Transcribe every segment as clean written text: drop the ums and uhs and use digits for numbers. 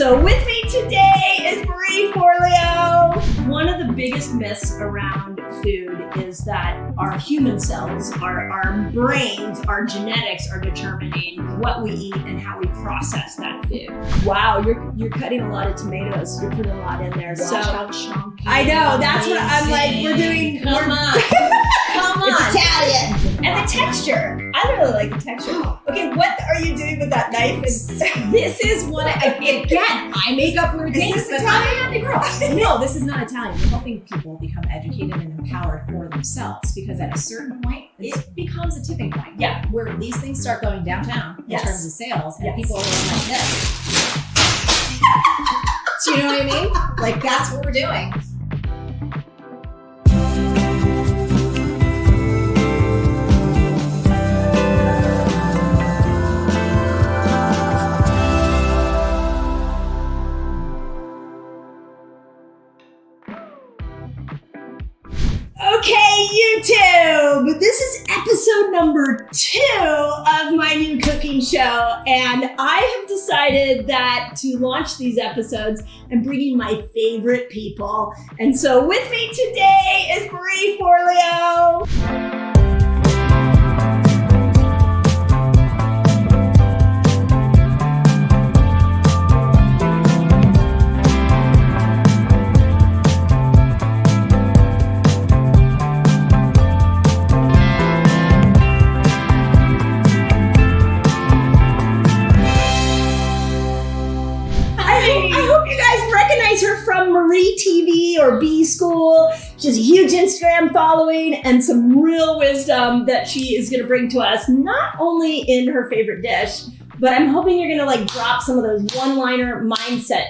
So with me today is Forleo. One of the biggest myths around food is that our human cells, our brains, our genetics are determining what we eat and how we process that food. Wow, you're cutting a lot of tomatoes. You're putting a lot in there. Watch how chunky. I know, that's what I'm like, Come on. It's Italian. And the texture. I really like the texture. Okay, what are you doing with that knife? This is what, again, I make up weird things, this but Italian? I have to grow. No, this is not Italian. We're helping people become educated and empowered for themselves, because at a certain point, it becomes a tipping point. Yeah. Where these things start going downtown in terms of sales, and people are going like this. Do you know what I mean? Like, that's what we're doing. Okay, YouTube, this is episode number 2 of my new cooking show, and I have decided that to launch these episodes, I'm bringing my favorite people. And so with me today is Forleo. Her from Marie TV or B School. She has a huge Instagram following and some real wisdom that she is going to bring to us, not only in her favorite dish, but I'm hoping you're going to like drop some of those one-liner mindset.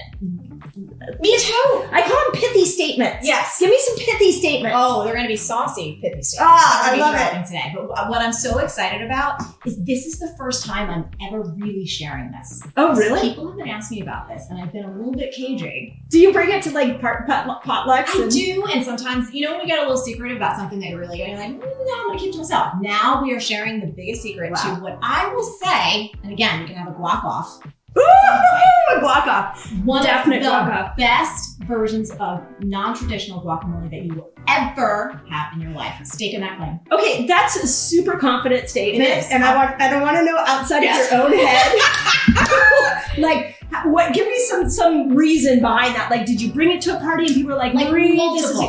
Me too. I call them pithy statements. Yes. Give me some pithy statements. Oh, they're going to be saucy pithy statements. I love it. Today. But what I'm so excited about is this is the first time I'm ever really sharing this. Oh, really? People have been asking me about this, and I've been a little bit cagey. Do you bring it to like potlucks? I do, and sometimes, you know, when we get a little secretive about something that you're really getting like, no, I'm going to keep to myself. Now we are sharing the biggest secret to what I will say, and again, you can have a guac off. Ooh, guac off. One Definite of the guac off. best versions of non-traditional guacamole that you will ever have in your life. Staking that claim. Okay, that's a super confident statement, It is. and I don't want to know outside of your own head. Like, what? Give me some reason behind that. Like, did you bring it to a party and people were like, Marie, this is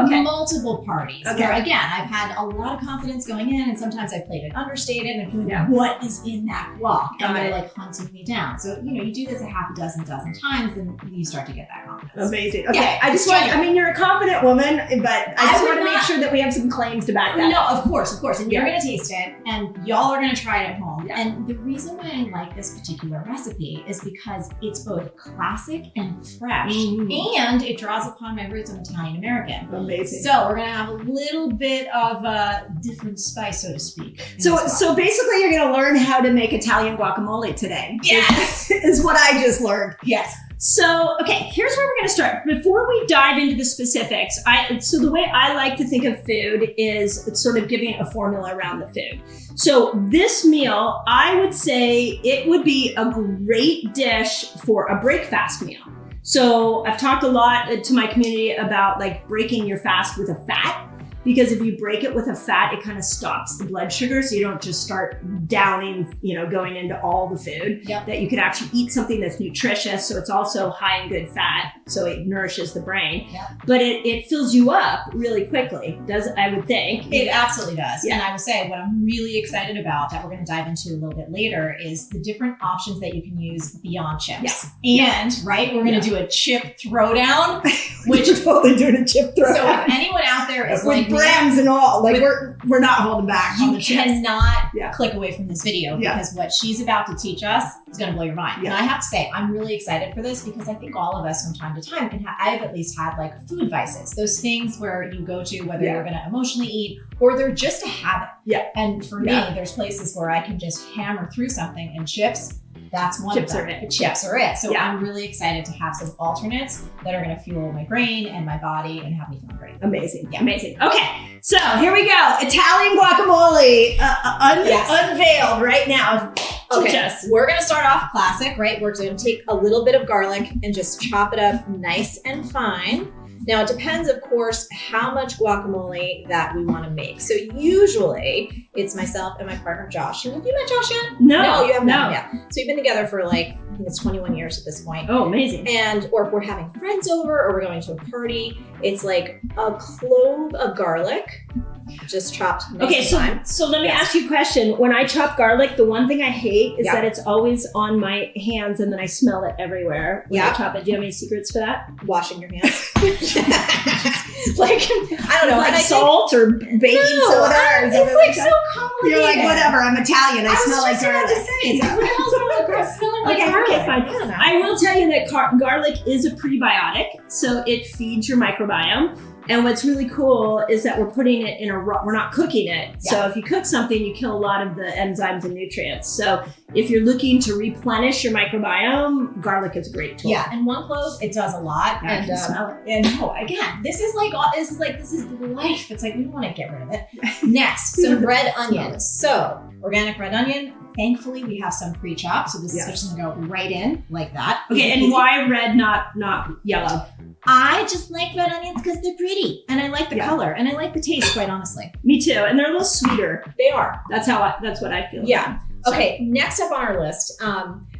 multiple parties. Okay. Where again, I've had a lot of confidence going in, and sometimes I played it understated and people like, what is in that guac? And they're like hunting me down. So you do this a half a dozen times, and you start to get that confidence. Amazing. Okay, Yeah, I mean, you're a confident woman, but I just want to make not- sure that we have some claims to back that. No, of course. And you're going to taste it, and y'all are going to try it at home. Yeah. And the reason why I like this particular recipe is because it's both classic and fresh, and it draws upon my roots. I'm Italian American. Amazing. So we're going to have a little bit of a different spice, so to speak. So basically, you're going to learn how to make Italian guacamole today. Yes, is what I just learned. Yes. So, okay, here's where we're going to start. Before we dive into the specifics, so the way I like to think of food is sort of giving a formula around the food. So this meal, I would say it would be a great dish for a breakfast meal. So I've talked a lot to my community about like breaking your fast with a fat. Because if you break it with a fat, it kind of stops the blood sugar. So you don't just start downing, going into all the food. Yep. That you could actually eat something that's nutritious. So it's also high in good fat. So it nourishes the brain. Yep. But it fills you up really quickly. I would think. It absolutely does. Yeah. And I will say what I'm really excited about that we're going to dive into a little bit later is the different options that you can use beyond chips. Yeah. And we're going to do a chip throwdown, which We're totally doing a chip throw. So if anyone out there is with like brands and all, like we're not holding back on you the chips. cannot Yeah. click away from this video Yeah. because what she's about to teach us is going to blow your mind. Yeah. And I have to say, I'm really excited for this because I think all of us from time to time I've at least had like food vices, those things where you go to whether you're going to emotionally eat or they're just a habit. Yeah. And for me, there's places where I can just hammer through something, and chips, that's one Chips of them. are it. Chips are it. So Yeah. I'm really excited to have some alternates that are going to fuel my brain and my body and have me feel great. Amazing. Yeah. Amazing. Okay. So here we go. Italian guacamole unveiled right now. Teach us. We're going to start off classic, right? We're going to take a little bit of garlic and just chop it up nice and fine. Now, it depends, of course, how much guacamole that we want to make. So usually, it's myself and my partner, Josh. Have you met Josh yet? No, you haven't met him yet. So we've been together for I think it's 21 years at this point. Oh, amazing. Or if we're having friends over or we're going to a party, it's like a clove of garlic, just chopped nice and fine. So let me ask you a question. When I chop garlic, the one thing I hate is that it's always on my hands and then I smell it everywhere when I chop it. Do you have any secrets for that? Washing your hands. I don't know. Like salt or baking soda. It's like so complicated. You're like, whatever, I'm Italian. I smell like garlic. I was just about to say, it's like, what the hell's wrong with smelling like garlic? Okay, fine. I will tell you that garlic is a prebiotic, so it feeds your microbiome. And what's really cool is that we're putting it in we're not cooking it. Yeah. So if you cook something, you kill a lot of the enzymes and nutrients. So if you're looking to replenish your microbiome, garlic is a great tool. Yeah, and one clove, it does a lot. I can smell it. And again, this is life. It's like, we want to get rid of it. Next, some red onions. So organic red onion. Thankfully, we have some pre-chopped. So this is just going to go right in like that. Okay, and why red, not yellow? I just like red onions because they're pretty and I like the color and I like the taste, quite honestly. Me too. And they're a little sweeter. They are. That's what I feel. Yeah. Okay. Next up on our list,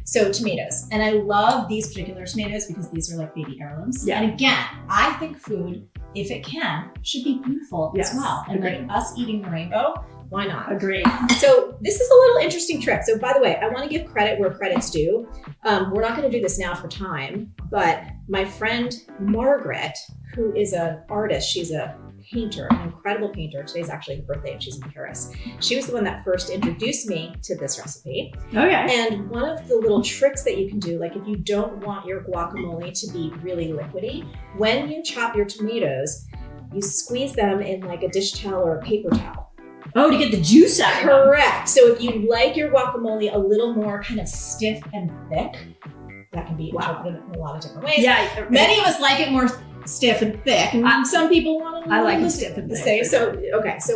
so tomatoes. And I love these particular tomatoes because these are like baby heirlooms. Yeah. And again, I think food, if it can, should be beautiful as well. And like us eating the rainbow, why not? Agree. So this is a little interesting trick. So by the way, I want to give credit where credit's due. We're not going to do this now for time, but my friend Margaret, who is an artist, she's a painter, an incredible painter. Today's actually her birthday and she's in Paris. She was the one that first introduced me to this recipe. Okay. And one of the little tricks that you can do, like if you don't want your guacamole to be really liquidy, when you chop your tomatoes, you squeeze them in like a dish towel or a paper towel. Oh, to get the juice out of it. Correct. So if you like your guacamole a little more kind of stiff and thick, that can be interpreted in a lot of different ways. Yeah. Many of us like it more stiff and thick, and some people want to. I like it stiff and thick. So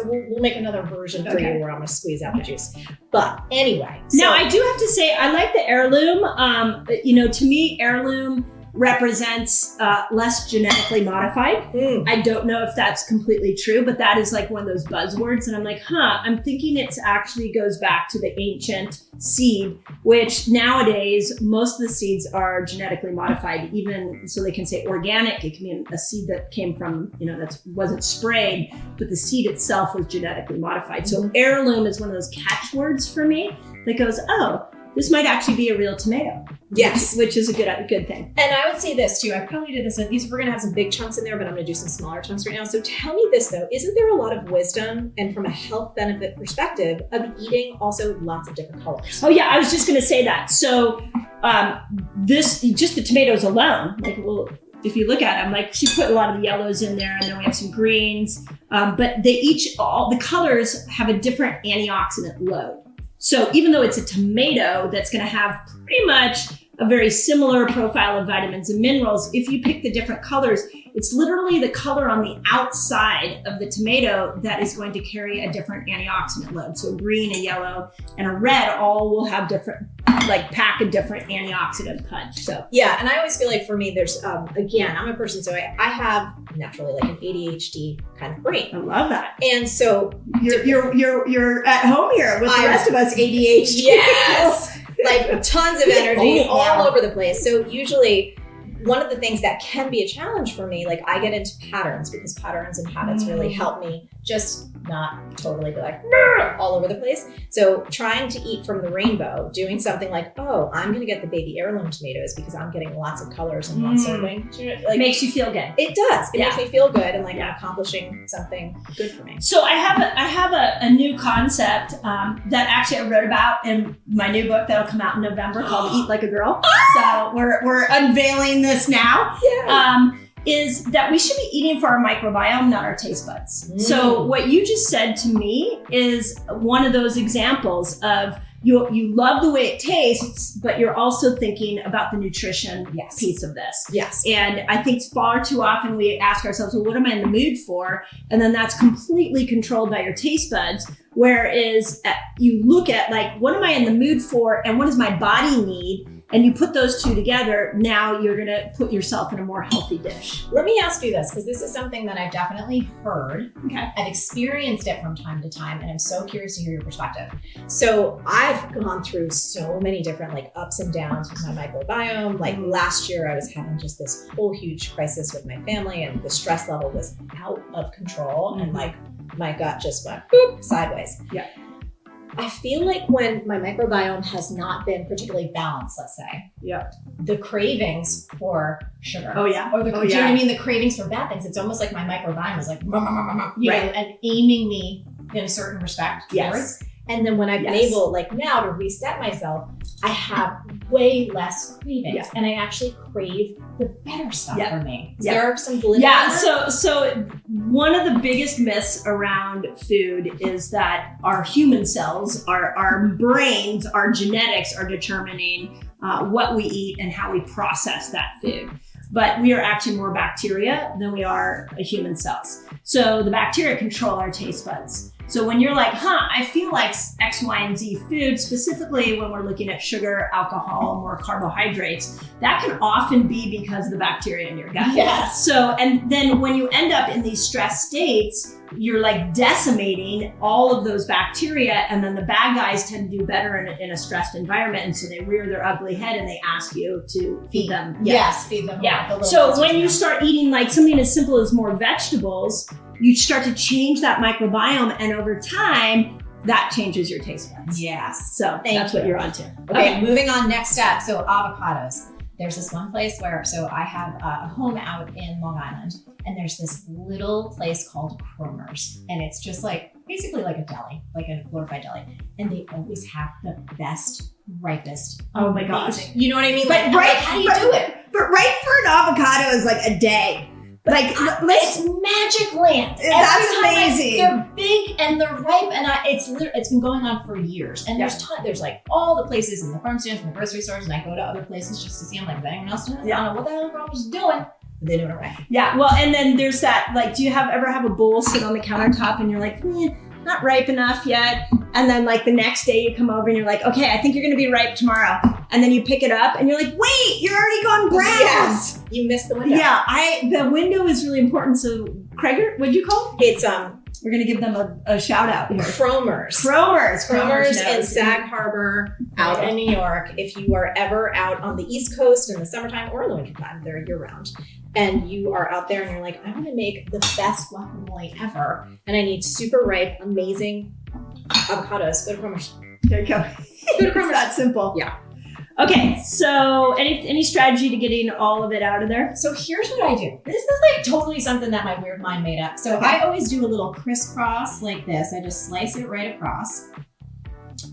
we'll make another version for you where I'm going to squeeze out the juice. But anyway. Now I do have to say I like the heirloom. To me, heirloom represents less genetically modified. I don't know if that's completely true, but that is like one of those buzzwords. And I'm like, I'm thinking it actually goes back to the ancient seed, which nowadays, most of the seeds are genetically modified, even so they can say organic. It can be a seed that came from, that wasn't sprayed, but the seed itself was genetically modified. So heirloom is one of those catchwords for me that goes, this might actually be a real tomato. Yes. Which is a good thing. And I would say this too. I probably did this. We're going to have some big chunks in there, but I'm going to do some smaller chunks right now. So tell me this though, isn't there a lot of wisdom and from a health benefit perspective of eating also lots of different colors? Oh yeah, I was just going to say that. So just the tomatoes alone, if you look at them, like she put a lot of the yellows in there, and then we have some greens, but all the colors have a different antioxidant load. So even though it's a tomato that's going to have pretty much a very similar profile of vitamins and minerals, if you pick the different colors, it's literally the color on the outside of the tomato that is going to carry a different antioxidant load. So a green, a yellow, and a red all will have different, pack a different antioxidant punch. So yeah, and I always feel like for me, there's again, I'm a person, so I have naturally like an ADHD kind of brain. I love that. And so you're at home here with the rest of us ADHD. Yes. Like tons of energy all over the place. So usually one of the things that can be a challenge for me, like I get into patterns because patterns and habits really help me just not totally be like all over the place. So trying to eat from the rainbow, doing something like, I'm going to get the baby heirloom tomatoes because I'm getting lots of colors in one serving. Makes you feel good. It does. It makes me feel good and I'm accomplishing something good for me. So I have a new concept that actually I wrote about in my new book that'll come out in November called Eat Like a Girl. So we're unveiling this now. Yeah. Is that we should be eating for our microbiome, not our taste buds. So what you just said to me is one of those examples of you love the way it tastes, but you're also thinking about the nutrition piece of this. Yes. And I think far too often we ask ourselves, well, what am I in the mood for? And then that's completely controlled by your taste buds, Whereas you look at like, what am I in the mood for and what does my body need? And you put those two together, now you're going to put yourself in a more healthy dish. Let me ask you this, because this is something that I've definitely heard. Okay. I've experienced it from time to time, and I'm so curious to hear your perspective. So I've gone through so many different like ups and downs with my microbiome. Like last year, I was having just this whole huge crisis with my family, and the stress level was out of control, and like my gut just went boop, sideways. Yeah. I feel like when my microbiome has not been particularly balanced, let's say, the cravings for sugar. Oh yeah. Or do you know what I mean? The cravings for bad things. It's almost like my microbiome is like, you know, and aiming me in a certain respect towards. And then when I've been able, like now, to reset myself, I have way less cravings, and I actually crave the better stuff for me. Is there some validity? So one of the biggest myths around food is that our human cells, our brains, our genetics are determining what we eat and how we process that food. But we are actually more bacteria than we are human cells. So the bacteria control our taste buds. So when you're like, I feel like X, Y, and Z food, specifically when we're looking at sugar, alcohol, more carbohydrates, that can often be because of the bacteria in your gut. Yes. So, and then when you end up in these stress states, you're like decimating all of those bacteria, and then the bad guys tend to do better in a stressed environment, and so they rear their ugly head and they ask you to feed them. Yes, feed them. Yeah. So when you start eating like something as simple as more vegetables, you start to change that microbiome, and over time, that changes your taste buds. Yes. So that's what you're onto. Okay, moving on. Next step. So avocados. There's this one place where, so I have a home out in Long Island, and there's this little place called Cromer's, and it's just like, basically like a deli, like a glorified deli. And they always have the best, ripest. Oh my gosh. You know what I mean? But like, how do you do it? But ripe for an avocado is like a day. Like, it's magic land. That's amazing. They're big and they're ripe, and it's been going on for years. And there's like all the places in the farm stands and the grocery stores, and I go to other places just to see them. Like, if anyone else does, I don't know what the hell Cromer's is doing, but they do it right. Yeah. Well, and then there's that. Like, do you ever have a bowl sit on the countertop and you're like, not ripe enough yet? And then like the next day you come over and you're like, okay, I think you're gonna be ripe tomorrow. And then you pick it up and you're like, wait, you're already gone brown. Yes, you missed the window. Yeah, the window is really important. So Krieger, what'd you call it? It's we're gonna give them a shout out here. Cromer's in Sag Harbor out in New York. If you are ever out on the East Coast in the summertime or in the wintertime, they're year round. And you are out there and you're like, I want to make the best guacamole ever, and I need super ripe, amazing avocados. Go to Cromer's. There you go. Go to Cromer's. It's that simple. Yeah. Okay, so any strategy to getting all of it out of there? So here's what I do. This is like totally something that my weird mind made up. So I always do a little crisscross like this. I just slice it right across.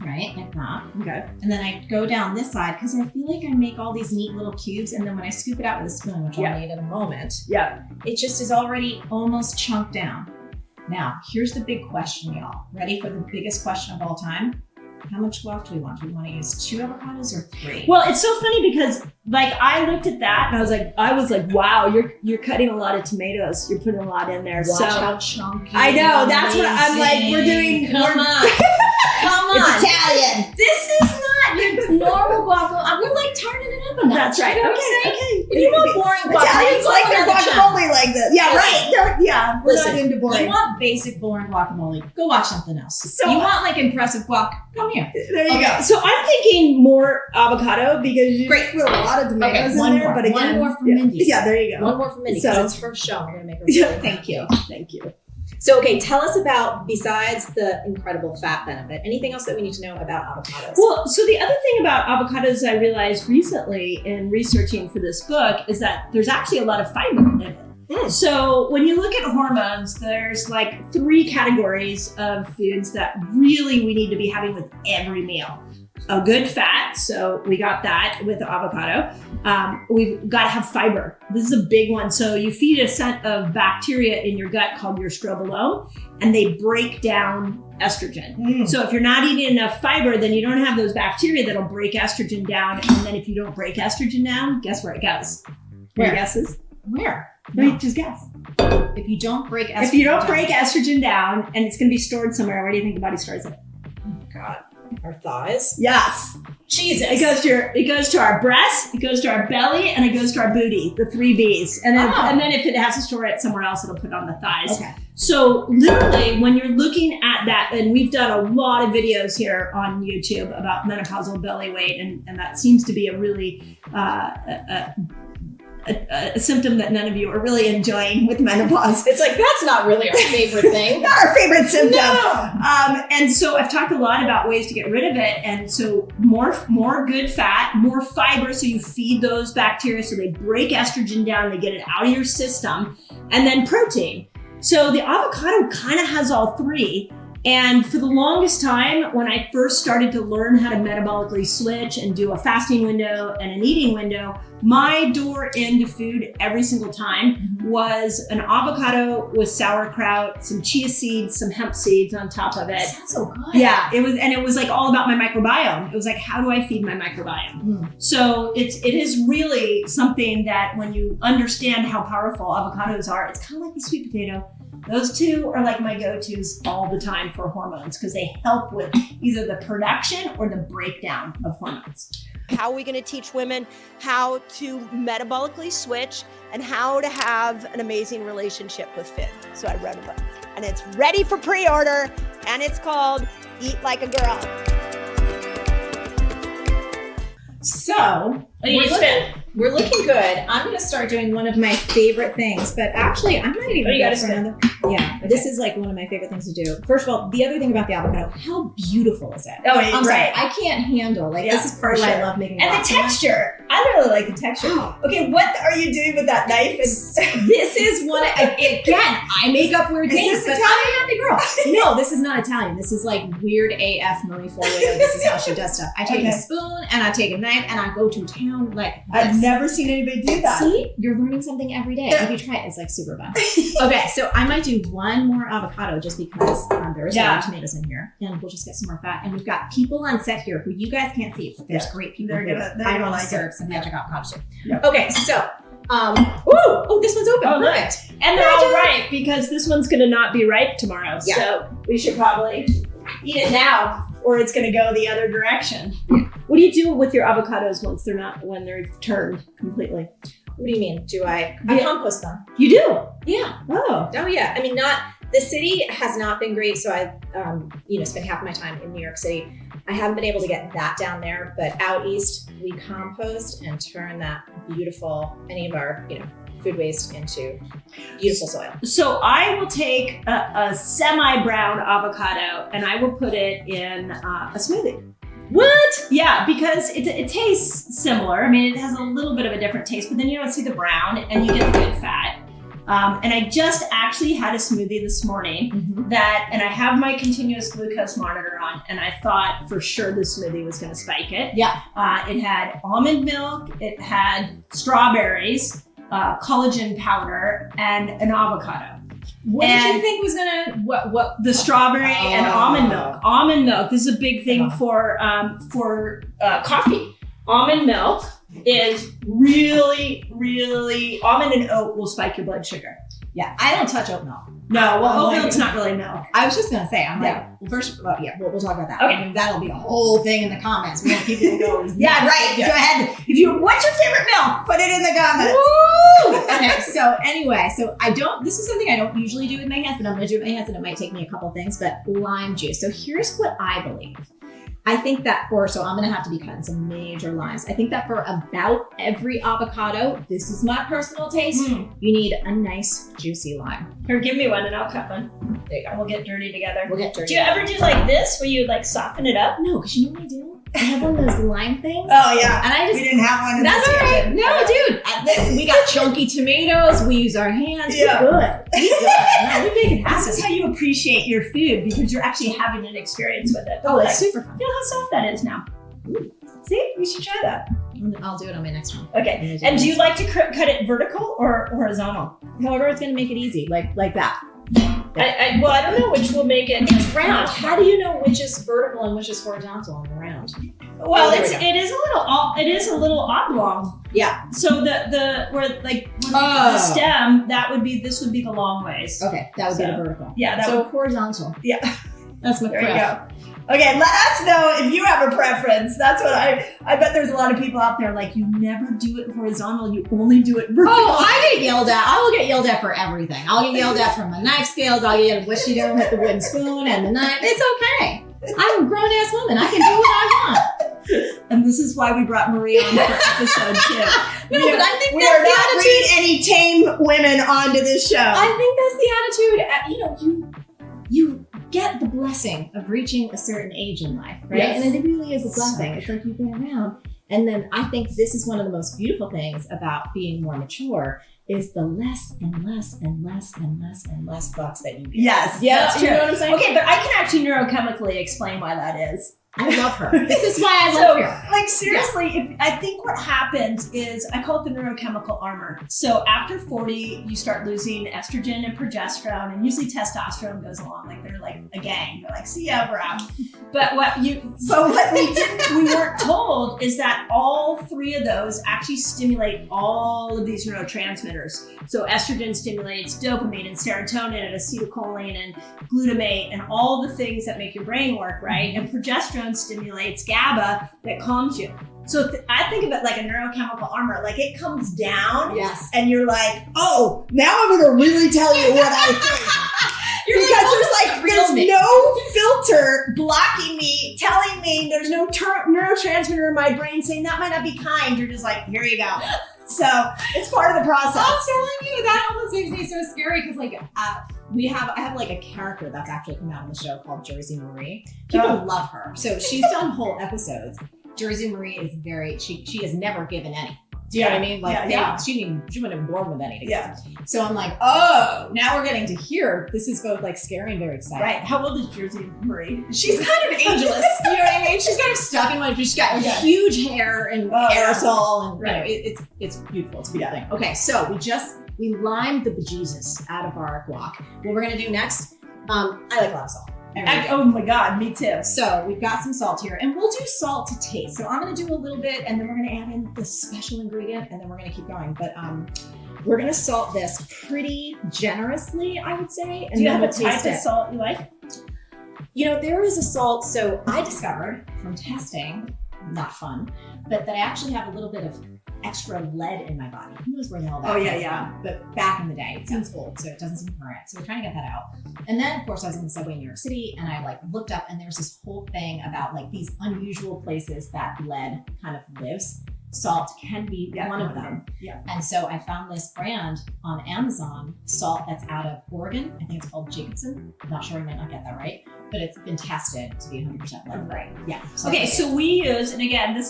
Right, like that. Okay. And then I go down this side because I feel like I make all these neat little cubes, and then when I scoop it out with a spoon, which I'll need in a moment, it just is already almost chunked down. Now, here's the big question, y'all. Ready for the biggest question of all time? How much guac do we want? Do we want to use 2 avocados or 3? Well, it's so funny because like I looked at that and I was like, wow, you're cutting a lot of tomatoes. You're putting a lot in there. Watch how chunky. I know. That's what I'm like. We're doing. Come on. It's Italian. This is not your normal guacamole. We're like turning it up a notch. That's right. You know what I'm saying? If you want boring guacamole, Italians like their guacamole like this. Yeah, right. We're not into boring. You want basic boring guacamole? Go watch something else. So you want like impressive guac? Come here. There you go. So I'm thinking more avocado because you put a lot of tomatoes in there. But again, one more from Mindy. Yeah, there you go. One more from Mindy because it's her show. We're gonna make her. Thank you. So, okay, tell us about, besides the incredible fat benefit, anything else that we need to know about avocados? Well, so the other thing about avocados I realized recently in researching for this book is that there's actually a lot of fiber in it. So when you look at hormones, there's like 3 categories of foods that really we need to be having with every meal. A good fat, so we got that with avocado. We've got to have fiber. This is a big one. So you feed a set of bacteria in your gut called your strobilome, and they break down estrogen. So if you're not eating enough fiber, then you don't have those bacteria that'll break estrogen down. And then if you don't break estrogen down, guess where it goes? Where? Any guesses? Where? No. Just guess. If you don't break estrogen estrogen down and it's going to be stored somewhere, where do you think the body stores it? Oh God, our thighs. Yes. Jesus. It goes to our breasts, it goes to our belly, and it goes to our booty. The 3 Bs. And then if it has to store it somewhere else, it'll put it on the thighs. Okay. So literally, when you're looking at that, and we've done a lot of videos here on YouTube about menopausal belly weight, and that seems to be a really a symptom that none of you are really enjoying with menopause. It's like, that's not really our favorite thing. Not our favorite symptom. No. And so I've talked a lot about ways to get rid of it. And so more good fat, more fiber, so you feed those bacteria so they break estrogen down, they get it out of your system, and then protein. So the avocado kind of has all 3. And for the longest time, when I first started to learn how to metabolically switch and do a fasting window and an eating window, my door into food every single time was an avocado with sauerkraut, some chia seeds, some hemp seeds on top of it. That sounds so good. Yeah, it was like all about my microbiome. It was like, how do I feed my microbiome? So it is really something that when you understand how powerful avocados are, it's kind of like the sweet potato. Those 2 are like my go-tos all the time for hormones because they help with either the production or the breakdown of hormones. How are we going to teach women how to metabolically switch and how to have an amazing relationship with food? So I wrote a book and it's ready for pre-order and it's called Eat Like a Girl. So we're looking good. I'm going to start doing one of my favorite things, but actually I might even go for another. Yeah, okay. This is like one of my favorite things to do. First of all, the other thing about the avocado, how beautiful is it? Oh, I'm right. sorry, I can't handle this is part of why I love making. And the texture, I really like the texture. Okay, what are you doing with that knife? This is one. Again, I make up weird things, but I'm a happy girl. No, this is not Italian. This is like weird AF Marie Forleo. This is how she does stuff. I take a spoon and I take a knife and I go to town like this. I've never seen anybody do that. See, you're learning something every day. If you try it, it's like super fun. Okay, so I might do one more avocado just because there's a lot of tomatoes in here, and we'll just get some more fat. And we've got people on set here who you guys can't see, but there's great people. I don't like serve some magic avocado too. Yep. Okay, so this one's open. Perfect. And they're all ripe because this one's going to not be ripe tomorrow. Yeah. So we should probably eat it now, or it's going to go the other direction. What do you do with your avocados when they're turned completely? What do you mean? I compost them. You do? Yeah. Oh yeah. I mean, the city has not been great. So I've, spent half my time in New York City. I haven't been able to get that down there, but out east we compost and turn that any of our, food waste into beautiful soil. So I will take a semi-brown avocado and I will put it in a smoothie. What? Yeah, because it tastes similar. I mean, it has a little bit of a different taste, but then you don't see the brown and you get the good fat. And I just actually had a smoothie this morning and I have my continuous glucose monitor on, and I thought for sure this smoothie was going to spike it. Yeah. It had almond milk, it had strawberries, collagen powder, and an avocado. What did you think was gonna what the strawberry and almond milk? Almond milk. This is a big thing for coffee. Almond milk is really, really, almond and oat will spike your blood sugar. Yeah, I don't touch oat milk. No, well, oat milk's not really milk. I was just gonna say, we'll talk about that. Okay. I mean, that'll be a whole thing in the comments. We want people to go. Yeah, right. Go ahead. What's your favorite milk? Put it in the comments. Woo! Okay. So anyway, this is something I don't usually do with my hands, but I'm gonna do it with my hands, and it might take me a couple things. But lime juice. So here's what I believe. I think that so I'm going to have to be cutting some major limes. I think that for about every avocado, this is my personal taste, you need a nice juicy lime. Here, give me one and I'll cut one. There you go. We'll get dirty together. Do you ever do like this where you like soften it up? No, because you know what I do? I have one of those lime things. Oh yeah. And we didn't have one in That's this all right. kitchen. No, dude. We got chunky tomatoes. We use our hands. Yeah. We're good. No, we make it happen. This is how you appreciate your food because you're actually having an experience with it. Oh, it's super fun. Feel how soft that is now. Ooh. See, we should try that. I'll do it on my next one. Okay. And do you like to cut it vertical or horizontal? However, it's going to make it easy, like that. I don't know which will make it. It's round. How do you know which is vertical and which is horizontal on the round? Well, there we it is a little oblong. Yeah. So the stem, this would be the long ways. Okay, that would be the vertical. Yeah. Horizontal. Yeah. That's my There you go. Okay, let us know if you have a preference. That's what I bet there's a lot of people out there like, you never do it horizontal, you only do it vertical. Oh, I get yelled at. I will get yelled at for everything. I'll get yelled at for my knife scales. I'll get yelled at what you doing with the wooden spoon and the knife. It's okay. I'm a grown ass woman. I can do what I want. And this is why we brought Marie on for episode 2. No, but I think we that's are the not attitude. bringing any tame women onto this show. I think that's the attitude. You get the blessing of reaching a certain age in life, right? Yes. And it really is a blessing. It's like you've been around. And then I think this is one of the most beautiful things about being more mature is the less and less and less and less and less bucks that you get. Yes, Yeah, that's true. you know what I'm saying? Okay, but I can actually neurochemically explain why that is. I love her. This is why I love her. Like seriously, I think what happens is, I call it the neurochemical armor. So after 40, you start losing estrogen and progesterone, and usually testosterone goes along. Like they're like a gang. They're like, see ya, we're out. But what we weren't told is that all 3 of those actually stimulate all of these neurotransmitters. So estrogen stimulates dopamine and serotonin and acetylcholine and glutamate and all the things that make your brain work, right? And progesterone stimulates GABA that calms you. So I think of it like a neurochemical armor. Like it comes down, Yes. and you're like, oh, now I'm going to really tell you what I think. Because there's no filter blocking me, telling me there's no neurotransmitter in my brain saying that might not be kind. You're just like, here you go. So it's part of the process. I'm telling you, that almost makes me so scary because I have like a character that's actually come out on the show called Jersey Marie. People love her. So she's done whole episodes. Jersey Marie is she has never given any. Do you know what I mean? Like she wouldn't have been born with any. Yeah. So I'm like, oh, now we're getting to hear. This is both like scary and very exciting. Right. How old is Jersey Marie? She's kind of angelous. You know what I mean? She's kind of stuck in my. She's got huge hair and aerosol, and right. It's beautiful. It's a beautiful thing. Okay, so we limed the bejesus out of our guac. What we're gonna do next? I like a lot of salt. Oh my God, me too. So we've got some salt here, and we'll do salt to taste. So I'm gonna do a little bit, and then we're gonna add in the special ingredient, and then we're gonna keep going. But we're gonna salt this pretty generously, I would say. And do you then have a we'll type of salt you like? You know, there is a salt. So I discovered from testing, not fun, but that I actually have a little bit of extra lead in my body. Who knows where the hell that comes from? But back in the day, it seems old, so it doesn't seem current. So we're trying to get that out. And then, of course, I was in the subway in New York City, and I looked up, and there's this whole thing about these unusual places that lead kind of lives. Salt can be one of them. Yeah. And so I found this brand on Amazon, salt that's out of Oregon. I think it's called Jacobson. I'm not sure, I might not get that right, but it's been tested to be 100% lead. Right. Yeah. So we use, and again,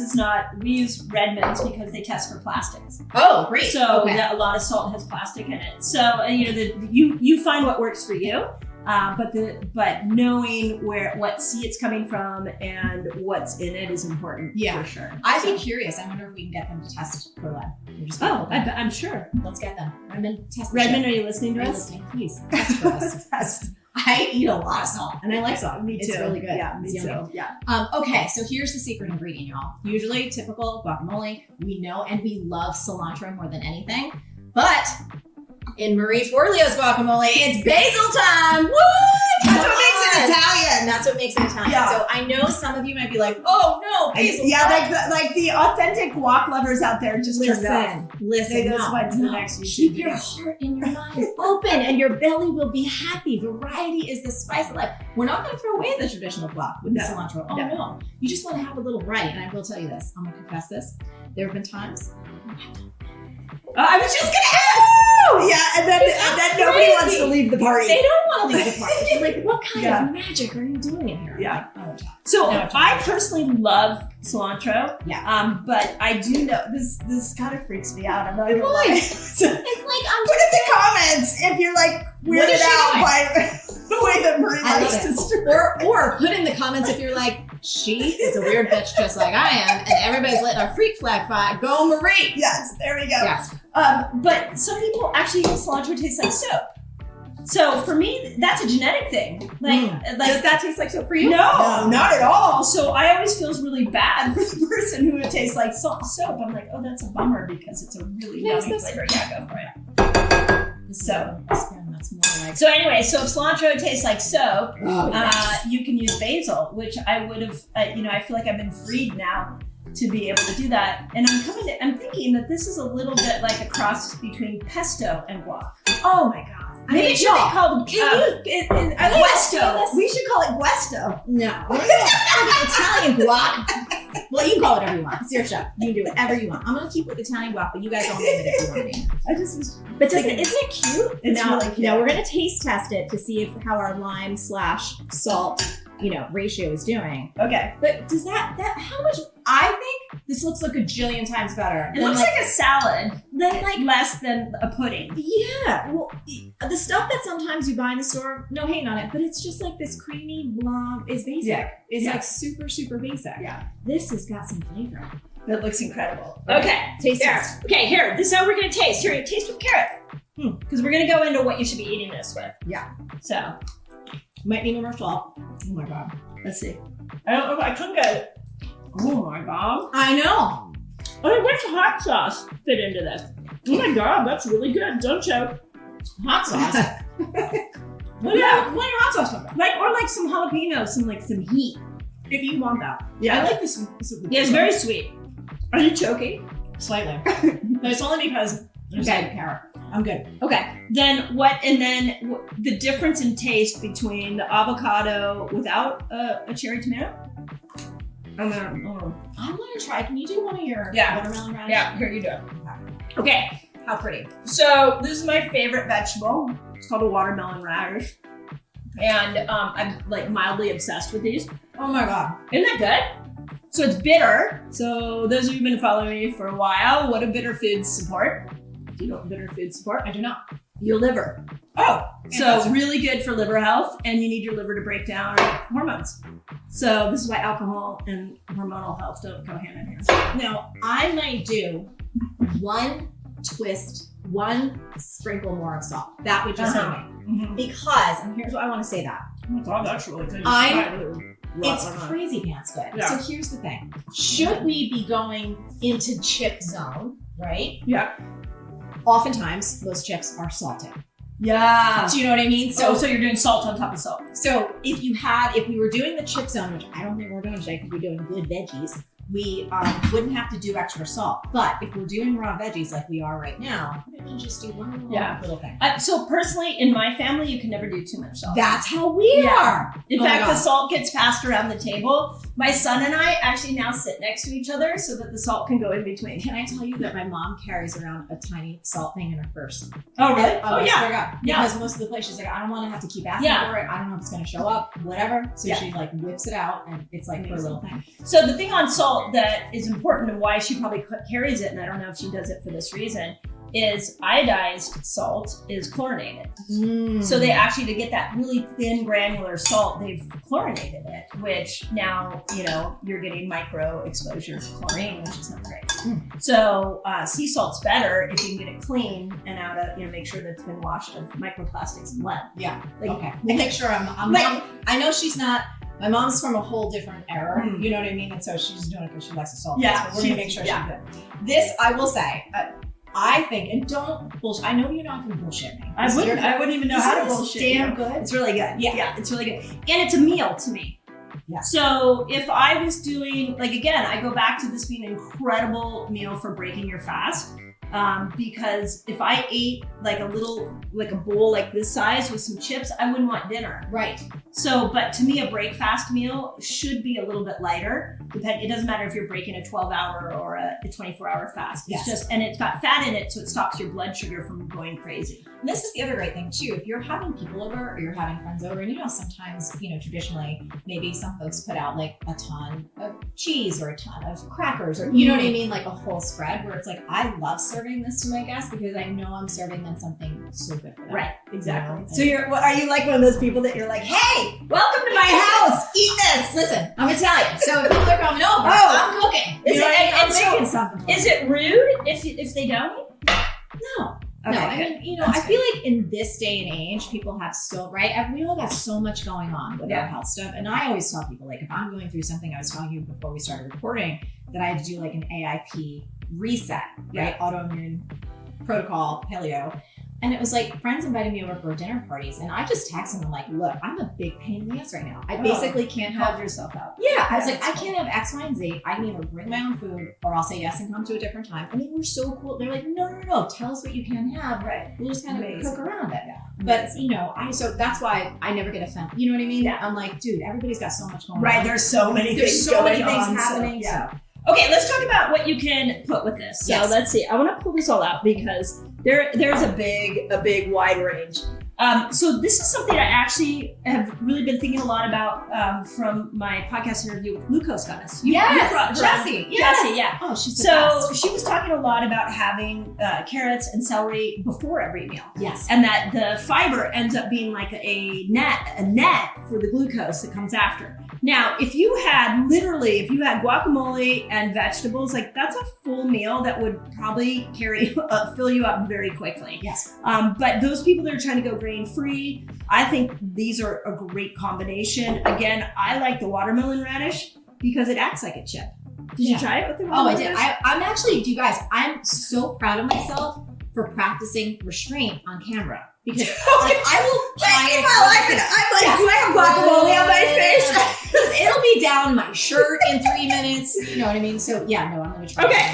we use Redmond's because they test for plastics. Oh, great. So a lot of salt has plastic in it. So you find what works for you. But knowing what sea it's coming from and what's in it is important. Yeah, for sure. I'd be curious. I wonder if we can get them to test for lead. I'm sure. Let's get them. Redmond, test. Redmond, are you listening to us? Listening, please test for us. Test. I eat a lot of salt, and I like salt. Me too. It's really good. Yeah, me too. Yeah. Okay, so here's the secret ingredient, y'all. Usually, typical guacamole. We know and we love cilantro more than anything, but in Marie Forleo's guacamole, it's basil time. What? That's what makes it Italian. That's what makes it Italian. Yeah. So I know some of you might be like, oh no, basil. Like the authentic guac lovers out there, just listen. They just went to the next YouTube Keep video. your heart and your mind open, and your belly will be happy. Variety is the spice of life. We're not going to throw away the traditional guac with the cilantro. Oh no. You just want to have a little variety. And I will tell you this. I'm going to confess this. There have been times. I was just going to ask. Yeah, and then nobody wants to leave the party. They don't want to leave the party. They're like, what kind of magic are you doing in here? Yeah. Like, oh, so I personally love cilantro. Yeah. But I do know this kind of freaks me out. I'm not even lying. It's like, put in the comments if you're like weirded out by the way that Marie likes to stir. Or put in the comments if you're like, she is a weird bitch just like I am, and everybody's letting our freak flag fly. Go Marie. Yes, there we go. Yes. But some people actually use cilantro tastes like soap. So for me, that's a genetic thing. Does that taste like soap for you? No, not at all. So I always feels really bad for the person who it tastes like soap. I'm like, oh, that's a bummer because it's a really yummy flavor. Yeah, go for it. So that's more like. So anyway, so if cilantro tastes like soap, you can use basil, which I would have. I feel like I've been freed now to be able to do that. And I'm thinking that this is a little bit like a cross between pesto and guac. Oh my god. Maybe it should be called Guesto. We should call it Guesto. No. We're gonna call it Italian guac. Well, you can call it whatever you want. It's your show. You can do whatever you want. I'm gonna keep with Italian guac, but you guys all name it if you want to name it. But isn't it cute? It's really cute. No, we're gonna taste test it to see how our lime / salt, ratio is doing. Okay. But does that how much? I think this looks like a jillion times better. It looks like a salad. Less than a pudding. Yeah. Well, the stuff that sometimes you buy in the store, no hate on it, but it's just like this creamy blanc is basic. Yeah. It's like super, super basic. Yeah. This has got some flavor. That looks incredible. Okay. Taste here. test. Okay, here. This is how we're gonna taste. Here, taste with carrot. Because we're gonna go into what you should be eating this with. Yeah. So might need more salt. Oh my god. Let's see. I don't know if I can get it. Oh my god. I know. Okay, which hot sauce fit into this? Oh my god, that's really good. Don't choke. Hot sauce. What your hot sauce come from? Or some jalapenos, some heat. If you want that. Yeah. I like this. Yeah, it's very sweet. Are you choking? Slightly. But it's only because there's carrot. I'm good. Okay. Then the difference in taste between the avocado without a cherry tomato? I'm gonna try. Can you do one of your watermelon radish? Yeah, here you do. Okay. How pretty. So this is my favorite vegetable. It's called a watermelon radish. And I'm mildly obsessed with these. Oh my god. Isn't that good? So it's bitter. So those of you who've been following me for a while, what do bitter foods support? Do you know what bitter foods support? I do not. Your liver. Oh. So really good for liver health, and you need your liver to break down hormones. So this is why alcohol and hormonal health don't go hand in hand. Now, I might do one sprinkle more of salt. That would just because, and here's what I want to say that. Oh my god, that's really good. It's crazy pants good. Yeah. So here's the thing. Should we be going into chip zone, right? Yeah. Oftentimes, those chips are salted. Yeah. Do you know what I mean? So you're doing salt on top of salt. So if we were doing the chip zone, which I don't think we're doing today because we're doing good veggies, we wouldn't have to do extra salt. But if we're doing raw veggies like we are right now, we can just do one little thing. So personally, in my family, you can never do too much salt. That's how we are. In fact, the salt gets passed around the table. My son and I actually now sit next to each other so that the salt can go in between. Can I tell you that my mom carries around a tiny salt thing in her purse? Oh, really? Oh, yeah. Because most of the place she's like, I don't want to have to keep asking for it. I don't know if it's going to show up, whatever. So she whips it out and it's like her little thing. So the thing on salt that is important and why she probably carries it, and I don't know if she does it for this reason, is iodized salt is chlorinated. So they actually, to get that really thin granular salt, they've chlorinated it, which now, you're getting micro exposure to chlorine, which is not great. So sea salt's better if you can get it clean and out of, make sure that it's been washed of microplastics and lead. Yeah. Okay. We'll make sure I know she's not. My mom's from a whole different era, you know what I mean? And so she's doing it because she likes the salt. Yeah. So we're going to make sure she's good. This, I will say, I think, and don't bullshit. I know you're not going to bullshit me. I wouldn't even know how to bullshit you. Damn good. It's really good. Yeah, it's really good. And it's a meal to me. Yeah. So if I was doing, again, I go back to this being an incredible meal for breaking your fast. Because if I ate a bowl like this size with some chips, I wouldn't want dinner. Right. So, but to me, a break fast meal should be a little bit lighter. It doesn't matter if you're breaking a 12-hour or a 24-hour fast. It's and it's got fat in it, so it stops your blood sugar from going crazy. And this is the other great thing too. If you're having people over or you're having friends over, and sometimes, traditionally, maybe some folks put out a ton of cheese or a ton of crackers or, you know what I mean? Like a whole spread where it's I love serving this to my guests because I know I'm serving them something so good for them. Right, exactly. So are you like one of those people that you're like, hey, welcome to my house, eat this. Listen, I'm Italian, so if people are coming over, I'm cooking. I'm making something. Is it rude if they don't eat? No. Okay, No, I mean, you know, I feel like in this day and age, people have we all got so much going on with our health stuff. And I always tell people, like, if I'm going through something, I was telling you before we started recording, that I had to do like an AIP reset, right? Autoimmune protocol, paleo. And it was like friends invited me over for dinner parties, and I just texted them like, look, I'm a big pain in the ass right now. I basically can't help yourself out. Yeah, I was like, I can't have X, Y, and Z. I can either bring my own food or I'll say yes and come to a different time. And they were so cool. They're like, no, tell us what you can have. Right. We'll just kind of cook around it. Yeah. But you know, so that's why I never get offended. You know what I mean? Yeah. I'm like, dude, everybody's got so much going on. Right. There's so many things happening. So. Okay, let's talk about what you can put with this. So let's see. I want to pull this all out because there's a big wide range. So this is something I actually have really been thinking a lot about from my podcast interview with Glucose Goddess. Jessie. Jessie, yeah. Oh, she's the best. She was talking a lot about having carrots and celery before every meal. Yes. And that the fiber ends up being like a net for the glucose that comes after. Now, if you had guacamole and vegetables, like that's a full meal that would probably fill you up very quickly. Yes. But those people that are trying to go grain-free, I think these are a great combination. Again, I like the watermelon radish because it acts like a chip. Did you try it with the watermelon radish? I did. I'm actually, you guys, I'm so proud of myself for practicing restraint on camera. Because I will try do I have guacamole on my face? Because it'll be down my shirt in 3 minutes. You know what I mean? So yeah, no, I'm gonna try. Okay.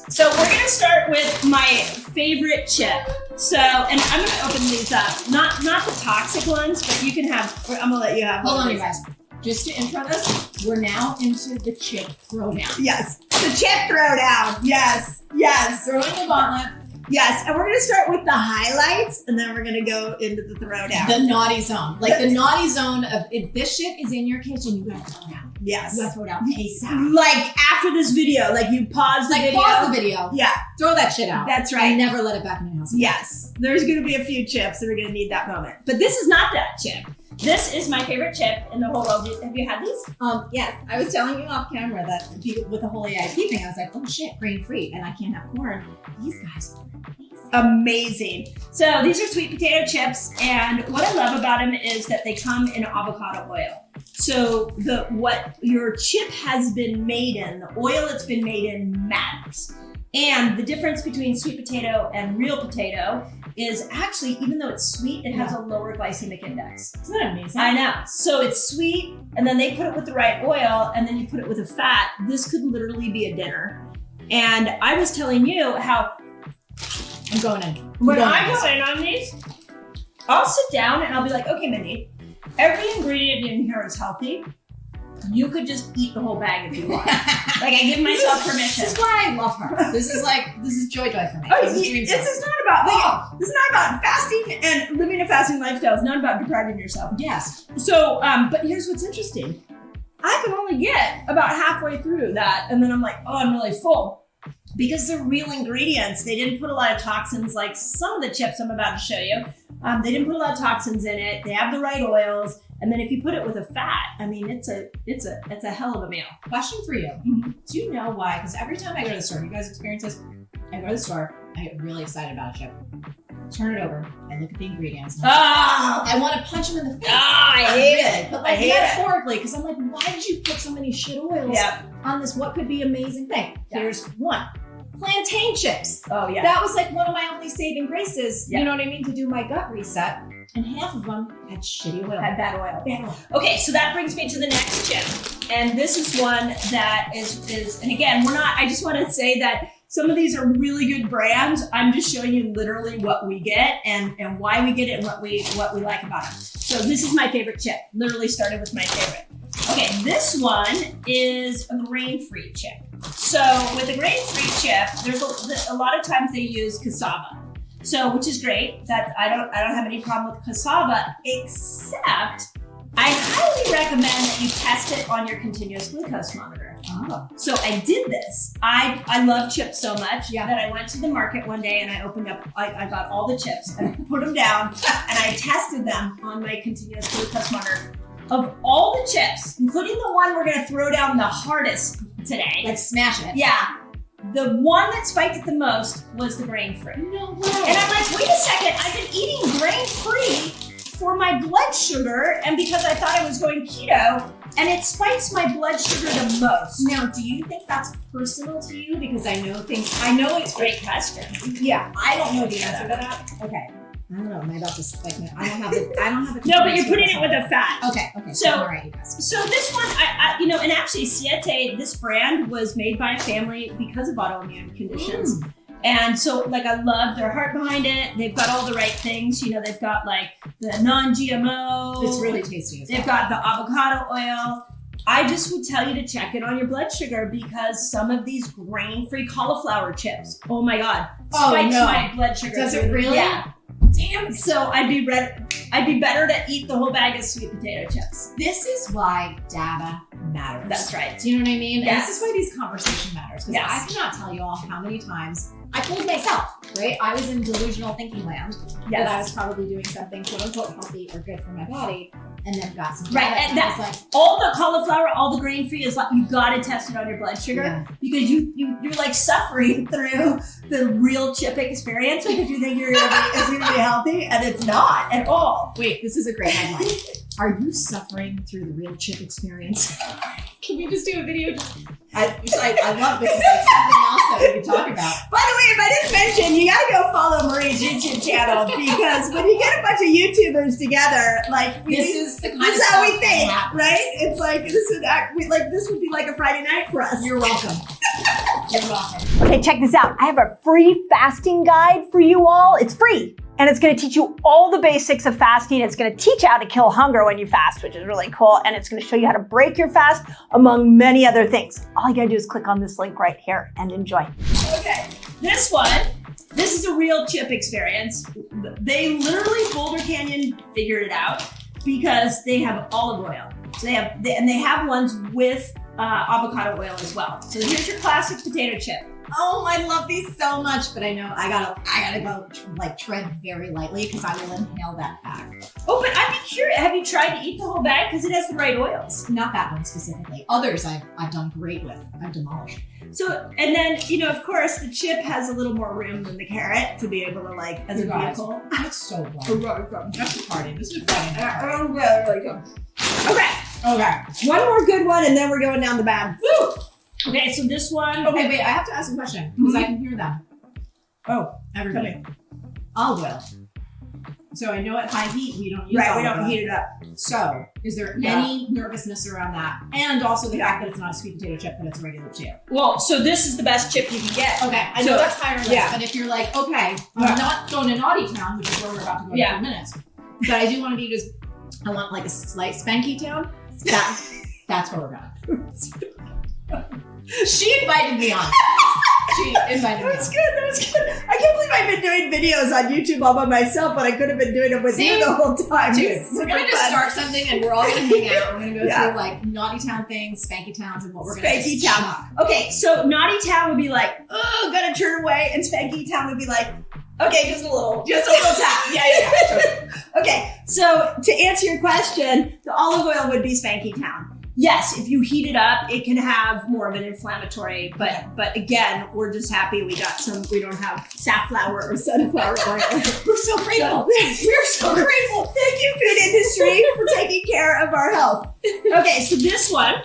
So we're gonna start with my favorite chip. So, and I'm gonna open these up. Not the toxic ones, but you can have. I'm gonna let you have. Hold on, you guys. Just to intro this, we're now into the chip throwdown. Yes, the chip throwdown. Yes. Throwing the gauntlet. Yes, and we're going to start with the highlights, and then we're going to go into the throwdown. The naughty zone. Like the naughty zone of, if this shit is in your kitchen, you got to throw it out. Yes. You got to throw it out ASAP. Like after this video, like you pause the video. Pause the video. Yeah. Throw that shit out. That's right. And never let it back in your house. Yes. There's going to be a few chips that are going to need that moment. But this is not that chip. This is my favorite chip in the whole world. Have you had these? Yes. I was telling you off camera that with the whole AIP thing, I was like, oh shit, grain-free, and I can't have corn. These guys are amazing. So these are sweet potato chips, and what I love about them is that they come in avocado oil. So what your chip has been made in, the oil it's been made in matters. And the difference between sweet potato and real potato is actually, even though it's sweet, it has a lower glycemic index. Isn't that amazing? I know. So it's sweet, and then they put it with the right oil, and then you put it with a fat. This could literally be a dinner. And I was telling you how I'm going in. When I go in on these, I'll sit down and I'll be like, okay, Mindy, every ingredient in here is healthy. You could just eat the whole bag if you want. Like I give myself permission. This is why I love her. This is joy for me. This is not about fasting and living a fasting lifestyle. It's not about depriving yourself. Yes. So, but here's what's interesting. I can only get about halfway through that, and then I'm like, oh, I'm really full. Because they're real ingredients. They didn't put a lot of toxins like some of the chips I'm about to show you. They didn't put a lot of toxins in it. They have the right oils. And then if you put it with a fat, I mean, it's a hell of a meal. Question for you. Mm-hmm. Do you know why? Because every time I go to the store, you guys experience this? I go to the store, I get really excited about a chip. Turn it over, I look at the ingredients. I want to punch them in the face. I hate it. But like metaphorically, because I'm like, why did you put so many shit oils on this what could be amazing thing? Yeah. Here's one. Plantain chips. Oh yeah. That was like one of my only saving graces, you know what I mean, to do my gut reset. And half of them had shitty oil. Had bad oil. Okay, so that brings me to the next chip. And this is one that is and again, I just want to say that some of these are really good brands. I'm just showing you literally what we get and why we get it and what we like about them. So this is my favorite chip. Literally started with my favorite. Okay, this one is a grain-free chip. So with a grain-free chip, there's a lot of times they use cassava. So, which is great. That I don't have any problem with cassava, except I highly recommend that you test it on your continuous glucose monitor. Oh. So I did this. I love chips so much that I went to the market one day and I opened up, I got all the chips and I put them down and I tested them on my continuous glucose monitor. Of all the chips, including the one we're gonna throw down the hardest today. Like smash it. Yeah. the one that spiked it the most was the grain-free. No way. And I'm like, wait a second, I've been eating grain-free for my blood sugar and because I thought I was going keto, and it spikes my blood sugar the most. Now, do you think that's personal to you? Because I know it's Great question. Yeah, I don't know the answer to that. Okay. I don't know. Am I about to like? I don't have the. No, but you're putting it with a fat. Okay. So, all right, you guys. So this one, I and actually Siete, this brand was made by a family because of autoimmune conditions. And so like I love their heart behind it. They've got all the right things. They've got like the non-GMO. It's really tasty as well. They've got the avocado oil. I just would tell you to check in on your blood sugar because some of these grain-free cauliflower chips, oh my God, spikes my blood sugar. Does it really? Yeah. Damn. So I'd be better to eat the whole bag of sweet potato chips. This is why data matters. That's right. Do you know what I mean? Yes. And this is why these conversation matters. Because I cannot tell you all how many times I fooled myself, right? I was in delusional thinking land that I was probably doing something quote unquote healthy or good for my body, and then got some right. And that's like all the cauliflower, all the grain free is like you gotta test it on your blood sugar because you're like suffering through the real chip experience because you think it's gonna be healthy and it's not at all. Wait, this is a great headline. Are you suffering through the real chip experience? Can we just do a video? I love this. It's like something else that we can talk about. By the way, if I didn't mention, you gotta go follow Marie's YouTube channel because when you get a bunch of YouTubers together, like this is how we think, right? It's like this would be like a Friday night for us. You're welcome. You're welcome. Okay, check this out. I have a free fasting guide for you all. It's free. And it's going to teach you all the basics of fasting. It's going to teach you how to kill hunger when you fast, which is really cool. And it's going to show you how to break your fast, among many other things. All you got to do is click on this link right here and enjoy. Okay, this is a real chip experience. They literally, Boulder Canyon figured it out because they have olive oil. So they have ones with avocado oil as well. So here's your classic potato chip. Oh, I love these so much, but I know I gotta go like tread very lightly because I will inhale that pack. Oh, but I'd be curious. Have you tried to eat the whole bag because it has the right oils? Not that one specifically. Others I've done great with. I've demolished. So, and then of course, the chip has a little more room than the carrot to be able to like as a vehicle. That's so good. That's a party. This is Friday night. Okay. One more good one, and then we're going down the bad. Woo! Okay, so this one. Okay, wait, I have to ask a question because I can hear them. Oh, everybody. Olive oil. So I know at high heat we don't use olive oil. We don't heat it up. So is there any nervousness around that? And also the fact that it's not a sweet potato chip, but it's a regular potato. Well, so this is the best chip you can get. Okay, I know that's higher list, but if you're like, okay, I'm not going to Naughty Town, which is where we're about to go in a few minutes, but I do want to be just, I want like a slight Spanky Town. That's where we're going. She invited me on. That was good. I can't believe I've been doing videos on YouTube all by myself, but I could have been doing it with you the whole time. Dude, we're going to just start something and we're all going to hang out. We're going to go through like Naughty Town things, Spanky Towns, and what we're going to do. Spanky Town. Okay, so Naughty Town would be like, oh, gotta turn away, and Spanky Town would be like, okay, just a little tap. Yeah. Okay, so to answer your question, the olive oil would be Spanky Town. Yes, if you heat it up, it can have more of an inflammatory, but again, we're just happy we don't have safflower or sunflower oil. We're so grateful. We're so grateful. Thank you, food industry, for taking care of our health. Okay, so this one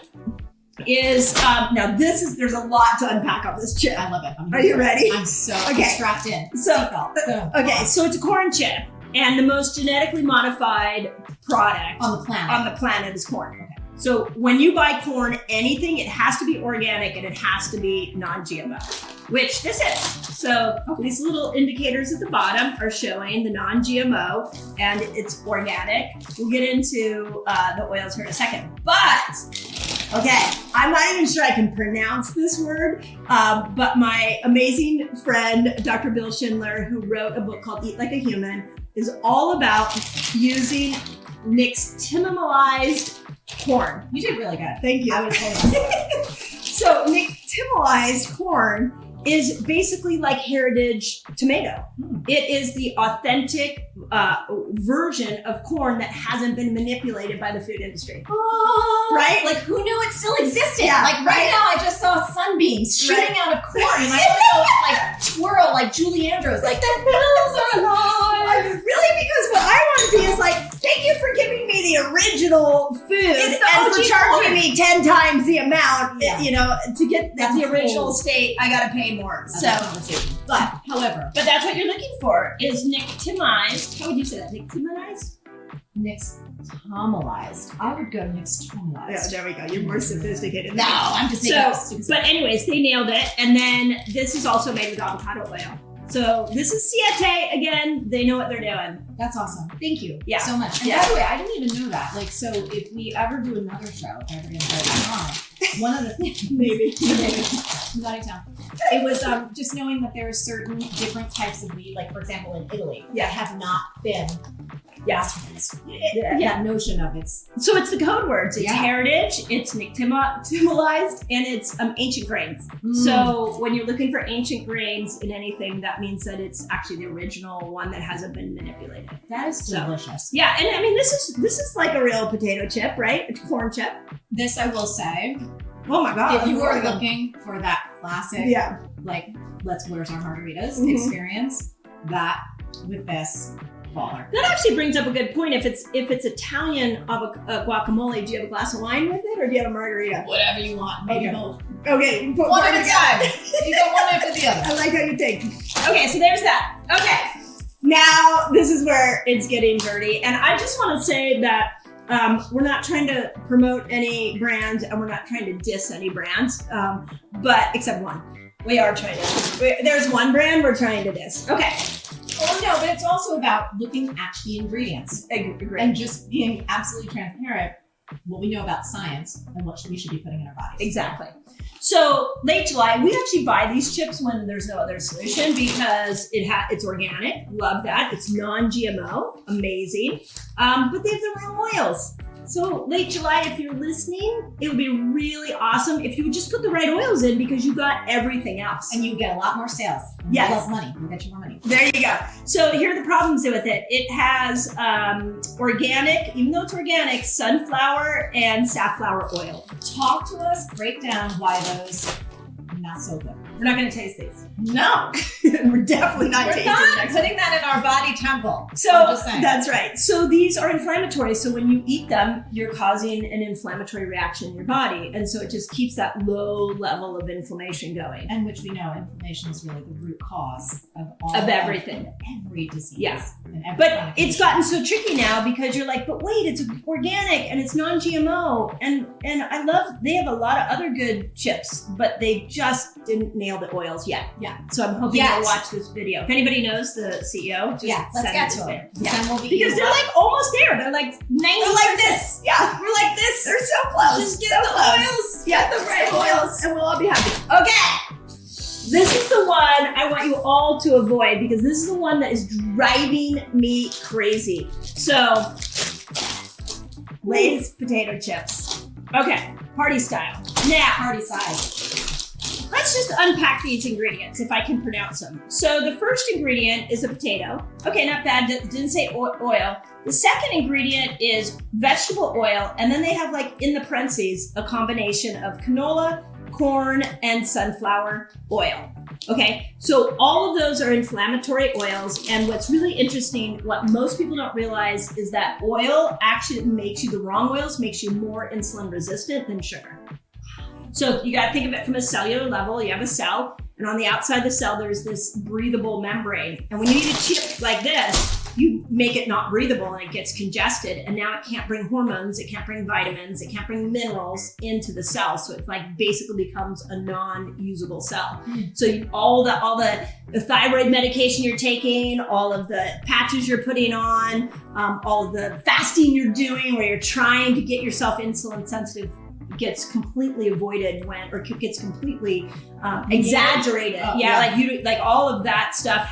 is, there's a lot to unpack on this chip. I love it. Are you ready? I'm so strapped in. So it's a corn chip, and the most genetically modified product on the planet is corn. Okay. So when you buy corn, anything, it has to be organic and it has to be non-GMO, which this is. So these little indicators at the bottom are showing the non-GMO and it's organic. We'll get into the oils here in a second. But, okay, I'm not even sure I can pronounce this word, but my amazing friend, Dr. Bill Schindler, who wrote a book called Eat Like a Human, is all about using nixtamalized corn. You did really good. Thank you. I would say that. So nixtamalized corn is basically like heritage tomato. It is the authentic version of corn that hasn't been manipulated by the food industry. Oh, right? Like who knew it still existed? Yeah, like right now I just saw sunbeams shooting out of corn and I want to like twirl like Julie Andrews, like the hills are alive. Really? Because what I want to be is like, thank you for giving me the original food and for charging me 10 times the amount, you know, to get the original state, I got to pay more. But that's what you're looking for is nixtamalized. How would you say that? Nixtamalized? Nixtamalized. I would go nixtamalized. Yeah, there we go. You're more sophisticated. No, I'm just making but anyways, they nailed it. And then this is also made with avocado oil. So this is Siete. Again, they know what they're doing. That's awesome. Thank you so much. And by the way, I didn't even know that. Like, so if we ever do another show, if I ever get invited on, one of the things, maybe, I'm not in town. It was just knowing that there are certain different types of weed, like for example in Italy, that have not been that notion of it's. So it's the code words. It's heritage, it's nixtamalized, and it's ancient grains. So when you're looking for ancient grains in anything, that means that it's actually the original one that hasn't been manipulated. That is delicious. Yeah, and I mean this is like a real potato chip, right? It's a corn chip. This I will say. Oh my God. If you are looking for that classic, like where's our margaritas experience, that with this. Baller. That actually brings up a good point. If it's Italian guacamole, do you have a glass of wine with it, or do you have a margarita? Whatever you want, maybe both. Okay, one at a time. You go one after the other. I like how you think. Okay, so there's that. Okay, now this is where it's getting dirty, and I just want to say that we're not trying to promote any brands, and we're not trying to diss any brands, but except one. We are trying to. There's one brand we're trying to diss. Okay. Well, no, but it's also about looking at the ingredients and just being absolutely transparent what we know about science and what we should be putting in our bodies. Exactly. So late July, we actually buy these chips when there's no other solution because it's organic. Love that. It's non-GMO. Amazing. But they have the wrong oils. So late July, if you're listening, it would be really awesome if you would just put the right oils in because you got everything else. And you get a lot more sales. Yes. Less money. You get you more money. There you go. So here are the problems with it. It has organic, even though it's organic, sunflower and safflower oil. Talk to us, break down why those are not so good. We're not going to taste these. No. We're definitely not tasting them. We're not putting that in our body temple. So that's right. So these are inflammatory. So when you eat them, you're causing an inflammatory reaction in your body. And so it just keeps that low level of inflammation going. And which we know inflammation is really the root cause of everything. Every disease. Yes. But it's gotten so tricky now because you're like, but wait, it's organic and it's non-GMO. And I love, they have a lot of other good chips, but they just didn't nail the oils yet. Yeah. So I'm hoping you'll watch this video. If anybody knows the CEO, just let's get to it. Yeah. Because they're like almost there. They're like 90%. They're like this. Yeah. We're like this. They're so close. Just get the oils. Yeah, the right oils. And we'll all be happy. Okay. This is the one I want you all to avoid because this is the one that is driving me crazy. So, Lay's potato chips. Okay. Party style. Now. Party size. Let's just unpack these ingredients if I can pronounce them. So the first ingredient is a potato. Okay, not bad, didn't say oil. The second ingredient is vegetable oil, and then they have like in the parentheses a combination of canola, corn, and sunflower oil. Okay, so all of those are inflammatory oils, and what's really interesting, what most people don't realize is that oil actually makes you, the wrong oils makes you more insulin resistant than sugar. So you got to think of it from a cellular level. You have a cell, and on the outside of the cell, there's this breathable membrane. And when you eat a chip like this, you make it not breathable and it gets congested. And now it can't bring hormones, it can't bring vitamins, it can't bring minerals into the cell. So it like basically becomes a non-usable cell. So all the thyroid medication you're taking, all of the patches you're putting on, all of the fasting you're doing where you're trying to get yourself insulin sensitive gets completely avoided or gets completely exaggerated. Like all of that stuff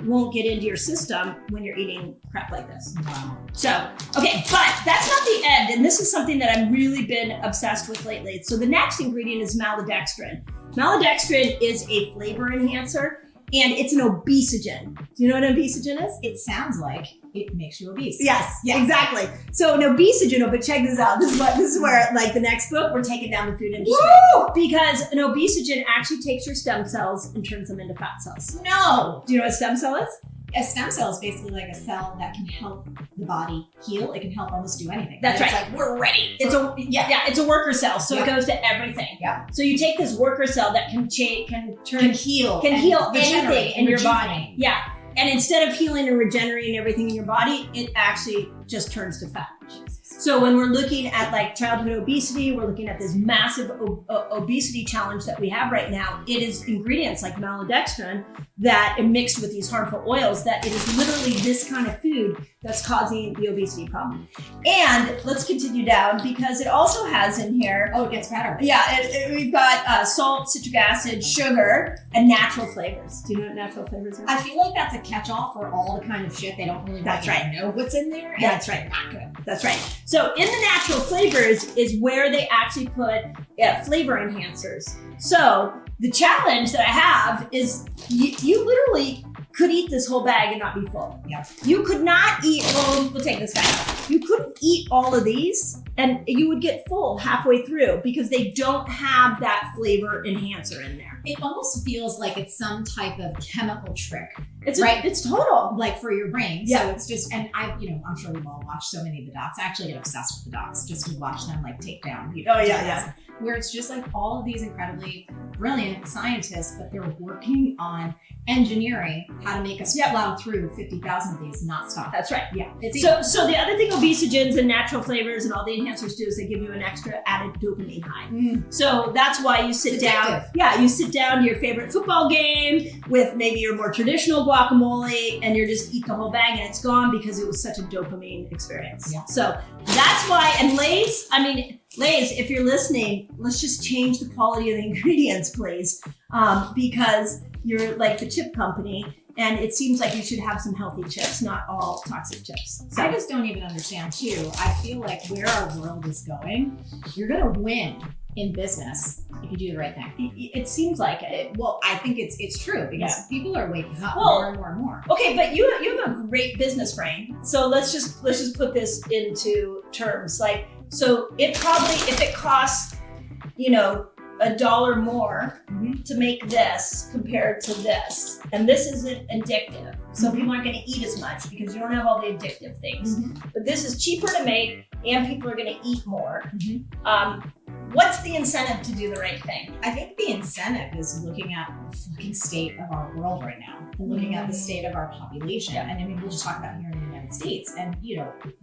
won't get into your system when you're eating crap like this. Wow. So, okay, but that's not the end. And this is something that I've really been obsessed with lately. So the next ingredient is maltodextrin. Maltodextrin is a flavor enhancer and it's an obesogen. Do you know what an obesogen is? It sounds like it makes you obese. Yes, exactly. So an obesogen, but check this out. This is where, like the next book, we're taking down the food industry. Woo! Because an obesogen actually takes your stem cells and turns them into fat cells. No. Do you know what a stem cell is? A stem cell is basically like a cell that can help the body heal. It can help almost do anything. That's right. It's like, we're ready. It's a worker cell, so it goes to everything. Yeah. So you take this worker cell that can heal anything in your body. Yeah. And instead of healing and regenerating everything in your body, it actually just turns to fat. So when we're looking at like childhood obesity, we're looking at this massive obesity challenge that we have right now. It is ingredients like maltodextrin that are mixed with these harmful oils that it is literally this kind of food that's causing the obesity problem. And let's continue down because it also has in here. Oh, it gets better. Yeah, we've got salt, citric acid, sugar, and natural flavors. Do you know what natural flavors are? I feel like that's a catch-all for all the kind of shit they don't really know what's in there. And That's right. Not good. That's right. So in the natural flavors is where they actually put flavor enhancers. So the challenge that I have is you literally could eat this whole bag and not be full. Yeah. You could not eat, we'll take this guy. You couldn't eat all of these and you would get full halfway through because they don't have that flavor enhancer in there. It almost feels like it's some type of chemical trick. It's total. Like for your brain. Yeah. So it's just, and I'm sure we've all watched so many of the docs. I actually get obsessed with the docs just to watch them like take down. Where it's just like all of these incredibly brilliant scientists, but they're working on engineering how to make us plow through 50,000 of these, not stop. That's right. Yeah. So the other thing obesogens and natural flavors and all the enhancers do is they give you an extra added dopamine high. So that's why you sit down. Yeah, you sit down to your favorite football game with maybe your more traditional guacamole and you're just eat the whole bag and it's gone because it was such a dopamine experience. Yeah. So that's why, and Lay's, if you're listening, let's just change the quality of the ingredients, please. Because you're like the chip company and it seems like you should have some healthy chips, not all toxic chips. So I just don't even understand too. I feel like where our world is going, you're going to win in business if you do the right thing. It seems like it. Well, I think it's true because people are waking up Well, more and more and more. Okay, but you have a great business brain. So let's just put this into terms. Like, so it probably, if it costs, $1 more to make this compared to this, and this isn't addictive, so people aren't going to eat as much because you don't have all the addictive things. But this is cheaper to make, and people are going to eat more. What's the incentive to do the right thing? I think the incentive is looking at the fucking state of our world right now and looking at the state of our population. And we'll just talk about here in the United States. And,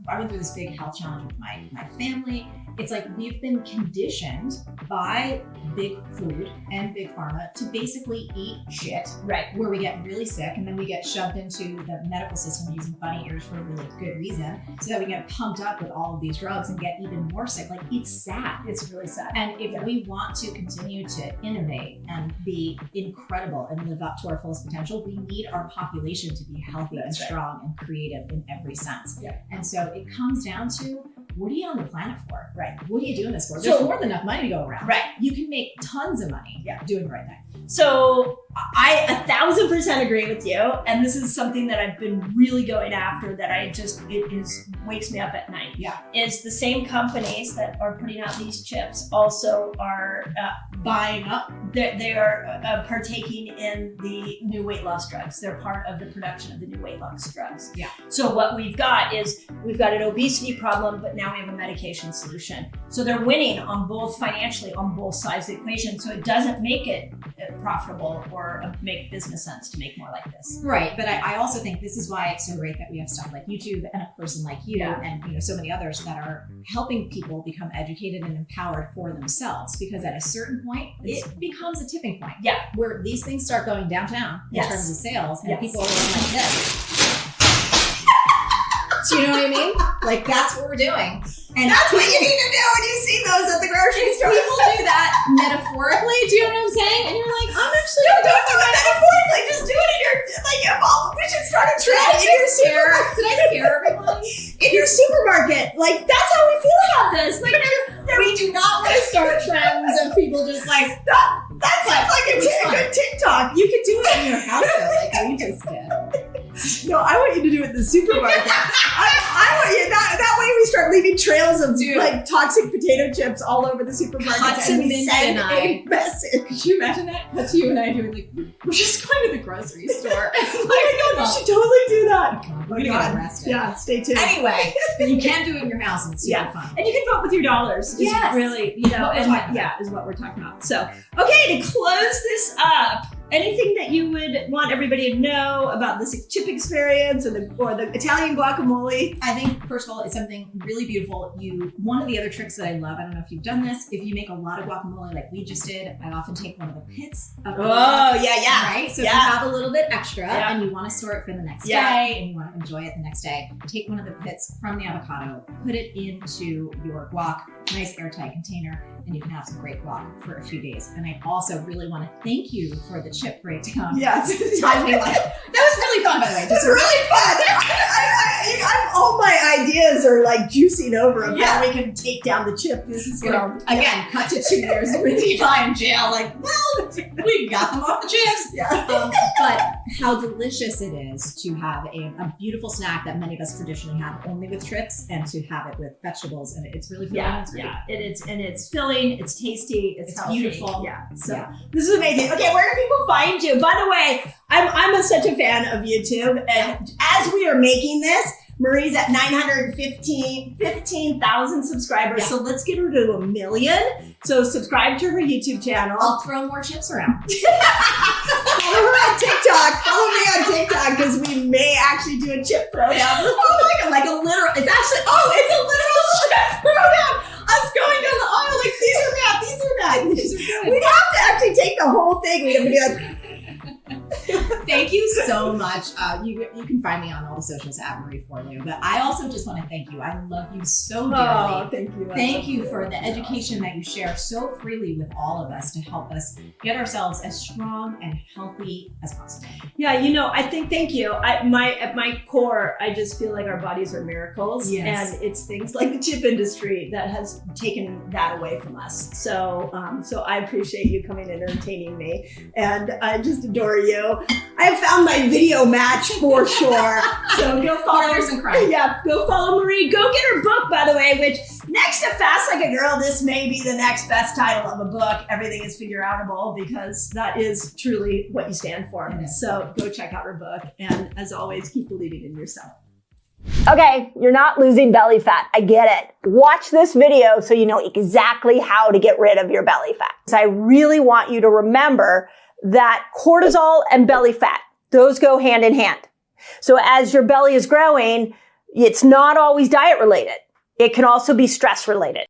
I went through this big health challenge with my family. It's like we've been conditioned by big food and big pharma to basically eat shit, right? Where we get really sick and then we get shoved into the medical system using bunny ears for a really good reason, so that we get pumped up with all of these drugs and get even more sick. Like, it's sad. It's really sad. And if we want to continue to innovate and be incredible and live up to our fullest potential, we need our population to be healthy and strong and creative in every sense. Yeah. And so it comes down to, what are you on the planet for? Right. What are you doing this for? There's more than enough money to go around. Right. You can make tons of money doing the right thing. So I 1,000% agree with you. And this is something that I've been really going after that wakes me up at night. Yeah. Is the same companies that are putting out these chips also are buying up. They are partaking in the new weight loss drugs. They're part of the production of the new weight loss drugs. Yeah. So what we've got an obesity problem, but now we have a medication solution. So they're winning on both financially on both sides of the equation. So it doesn't make it profitable or make business sense to make more like this. Right. But I also think this is why it's so great that we have stuff like YouTube and a person like you and so many others that are helping people become educated and empowered for themselves, because at a certain point it becomes a tipping point. Yeah. Where these things start going downtown in terms of sales and people are going like this. Do you know what I mean? Like, that's what we're doing. And that's what you need to do when you see those at the grocery store. People do that metaphorically. Do you know what I'm saying? And you're like, I'm actually No, don't do it metaphorically. Just do it in your, we should start a trend in your supermarket. Did I scare everyone? In your supermarket. Like, that's how we feel about this. Like, We do not want to start trends of people just like, that sounds like a good TikTok. you could do it in your house though, like we just did. No, I want you to do it in the supermarket. I want you, that way we start leaving trails of like toxic potato chips all over the supermarket. Cut to and we Mindy send and a message. Could you imagine that? Cut to you and I doing like, we're just going to the grocery store. Oh my God, you should totally do that. We're gonna get arrested. Yeah, stay tuned. Anyway, but you can do it in your house and it's super fun. And you can vote with your dollars. Yes. Really, is what we're talking about. So, okay, to close this up, anything that you would want everybody to know about this chip experience or the Italian guacamole? I think, first of all, it's something really beautiful. One of the other tricks that I love, I don't know if you've done this, if you make a lot of guacamole like we just did, I often take one of the pits of the right? So if you have a little bit extra and you want to store it for the next day and you want to enjoy it the next day, take one of the pits from the avocado, put it into your guac, nice airtight container, and you can have some great guac for a few days. And I also really want to thank you for the chip breakdown. Yes. That was really fun, by the way. It's really fun. All my ideas are like juicing over of how we can take down the chip. This is going to, again, cut to 2 years with Mindy in jail. Like, well, we got them off the chips. Yeah. But how delicious it is to have a beautiful snack that many of us traditionally have only with trips, and to have it with vegetables. And it's really filling. It's filling, it's tasty, it's healthy. Beautiful. Yeah. So this is amazing. Okay, where can people find you? By the way, I'm such a fan of YouTube, and as we are making this, Marie's at 15,000 subscribers. Yeah. So let's get her to 1 million. So subscribe to her YouTube channel. I'll throw more chips around. Follow her on TikTok. Follow me on TikTok because we may actually do a chip throwdown. Oh my God, like a literal, it's a literal chip throwdown. Us going down the aisle like, these are bad, these are bad, these are good. We'd have to actually take the whole thing. We'd have to be like, thank you so much. You can find me on all the socials at Marie Forleo. But I also just want to thank you. I love you so dearly. Oh, thank you. Thank you for the education that you share so freely with all of us to help us get ourselves as strong and healthy as possible. Yeah, I think, thank you. At my core, I just feel like our bodies are miracles. Yes. And it's things like the chip industry that has taken that away from us. So I appreciate you coming and entertaining me. And I just adore you. I have found my video match for sure. So go follow Partners in crime. Yeah, go follow Marie. Go get her book, by the way, which next to Fast Like a Girl, this may be the next best title of a book. Everything is figure outable, because that is truly what you stand for. So go check out her book. And as always, keep believing in yourself. Okay, you're not losing belly fat. I get it. Watch this video so you know exactly how to get rid of your belly fat. So I really want you to remember that cortisol and belly fat, those go hand in hand. So as your belly is growing, it's not always diet related. It can also be stress related.